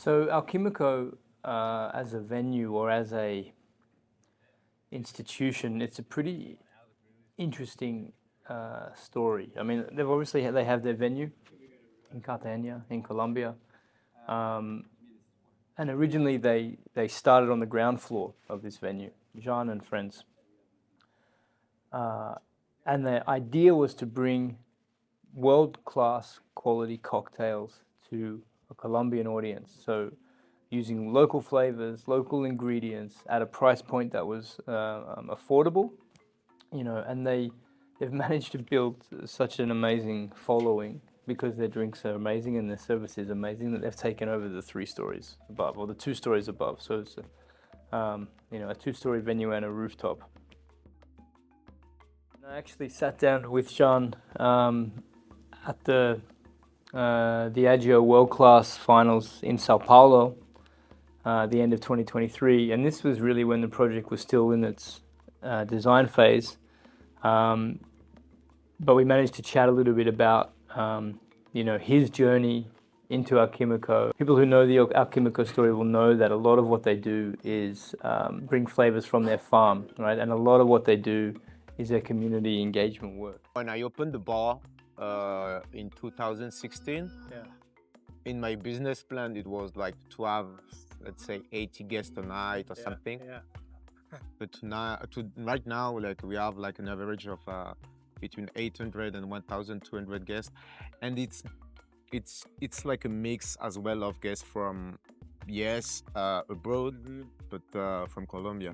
So Alquímico, as a venue or as a institution, it's a pretty interesting story. I mean, they have their venue in Cartagena in Colombia, and originally they started on the ground floor of this venue, Jean and friends, and the idea was to bring world-class quality cocktails to a Colombian audience. So using local flavors, local ingredients at a price point that was affordable, and they've managed to build such an amazing following because their drinks are amazing and their service is amazing that they've taken over the 3 stories above, or the 2 stories above. So it's a 2-story venue and a rooftop. And I actually sat down with Jean at the Diageo World Class Finals in Sao Paulo, the end of 2023, and this was really when the project was still in its design phase. But we managed to chat a little bit about his journey into Alquímico. People who know the Alquímico story will know that a lot of what they do is bring flavors from their farm, right? And a lot of what they do is their community engagement work. When I opened the bar in 2016, in my business plan, it was like to have, let's say, 80 guests a night or something. But right now, like we have like an average of between 800 and 1,200 guests, and it's like a mix as well of guests from abroad, but from Colombia.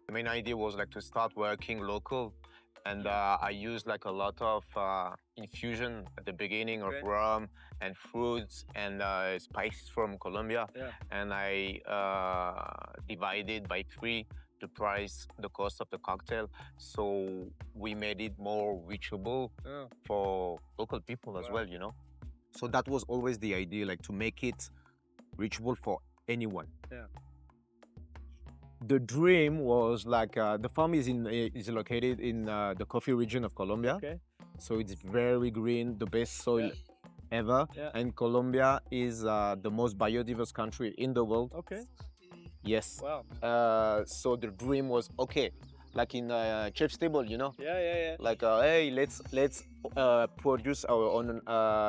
The main idea was like to start working local, and I used like a lot of infusion at the beginning of rum and fruits and spices from Colombia, and I divided by 3 the cost of the cocktail, so we made it more reachable for local people as well, So that was always the idea, like to make it reachable for anyone. The dream was like the farm is located in the coffee region of Colombia, so it's very green, the best soil ever, and Colombia is the most biodiverse country in the world. Yes. Wow. So the dream was like in chef's table, like hey, let's produce our own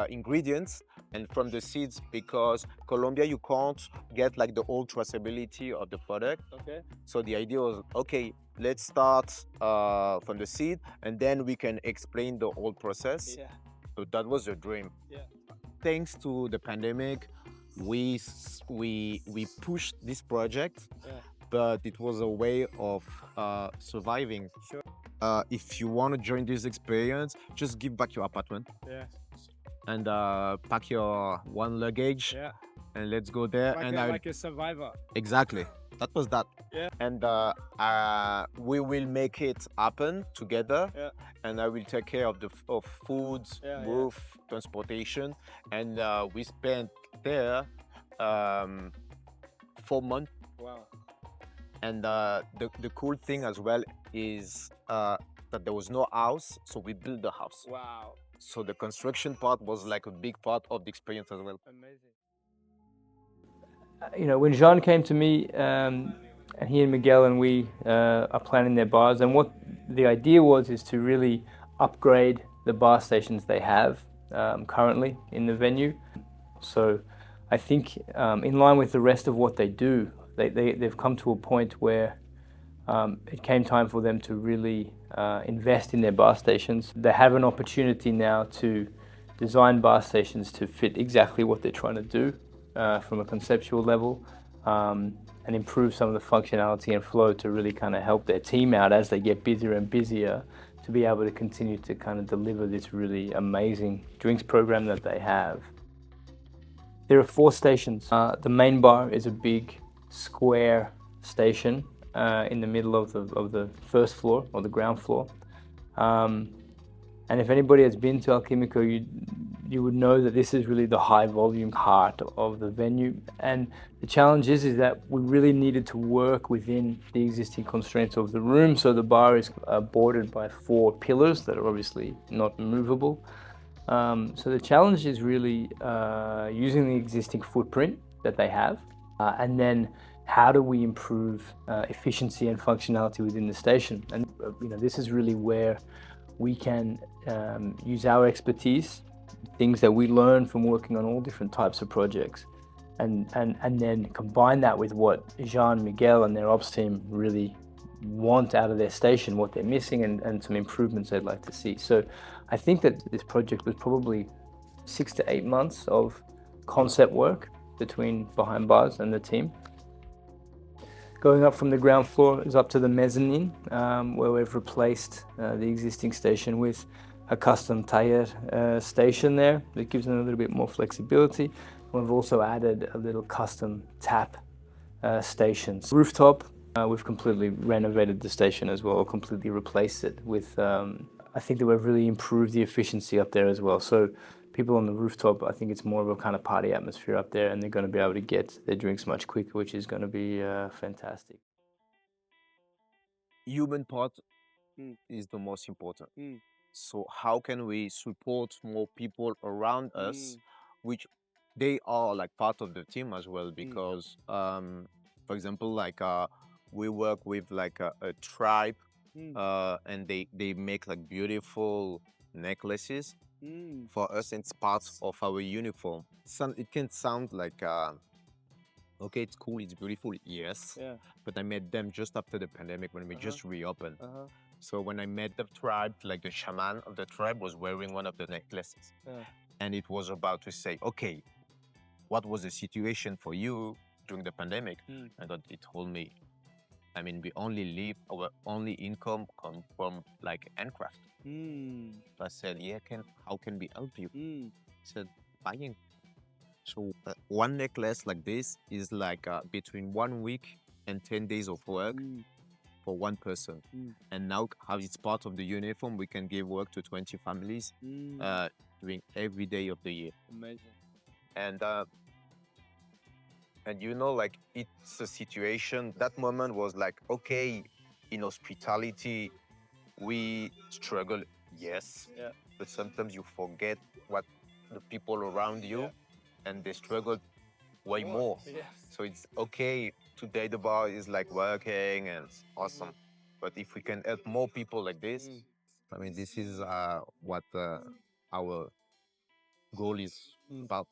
ingredients and from the seeds, because Colombia you can't get like the old traceability of the product. So the idea was let's start from the seed and then we can explain the whole process. So that was the dream. Thanks to the pandemic, we pushed this project, but it was a way of surviving. If you want to join this experience, just give back your apartment and pack your one luggage and let's go there. Like a survivor. Exactly, that was that. And we will make it happen together, and I will take care of food, roof, transportation, and we spent there 4 months. Wow. And the cool thing as well is that there was no house, so we built the house. Wow. So the construction part was like a big part of the experience as well. Amazing. When Jean came to me, and he and Miguel and we are planning their bars, and what the idea was is to really upgrade the bar stations they have currently in the venue. So I think in line with the rest of what they do, they've come to a point where it came time for them to really invest in their bar stations. They have an opportunity now to design bar stations to fit exactly what they're trying to do from a conceptual level, and improve some of the functionality and flow to really kind of help their team out as they get busier and busier to be able to continue to kind of deliver this really amazing drinks program that they have. There are 4 stations. The main bar is a big square station in the middle of the first floor or the ground floor. And if anybody has been to Alquímico, you would know that this is really the high volume heart of the venue. And the challenge is that we really needed to work within the existing constraints of the room. So the bar is bordered by 4 pillars that are obviously not movable. So the challenge is really using the existing footprint that they have, and then how do we improve efficiency and functionality within the station? And this is really where we can use our expertise, things that we learn from working on all different types of projects, and then combine that with what Jean, Miguel, and their ops team really want out of their station, what they're missing, and some improvements they'd like to see. So I think that this project was probably 6 to 8 months of concept work between Behind Bars and the team. Going up from the ground floor is up to the mezzanine, where we've replaced the existing station with a custom tire station there that gives them a little bit more flexibility. We've also added a little custom tap stations. Rooftop, we've completely renovated the station as well, completely replaced it with, I think that we've really improved the efficiency up there as well. So people on the rooftop, I think it's more of a kind of party atmosphere up there, and they're going to be able to get their drinks much quicker, which is going to be fantastic. Human part is the most important. So how can we support more people around us, which they are like part of the team as well? Because, for example, like we work with like a tribe, and they make like beautiful necklaces for us. It's part of our uniform. It can sound like okay, it's cool, it's beautiful, yes. Yeah. But I met them just after the pandemic when we just reopened. So when I met the tribe, like the shaman of the tribe was wearing one of the necklaces. And it was about to say, okay, what was the situation for you during the pandemic? And then he told me, I mean, we only live, our only income come from like handcraft. So I said, yeah, how can we help you? He said, buying. So one necklace like this is like between 1 week and 10 days of work for one person. And now, how it's part of the uniform, we can give work to 20 families during every day of the year. Amazing. And you know, like it's a situation. That moment was like, okay, in hospitality, we struggle, yes, but sometimes you forget what the people around you, and they struggle way more. So it's okay. Today the bar is like working and it's awesome. But if we can help more people like this, I mean, this is what our goal is about.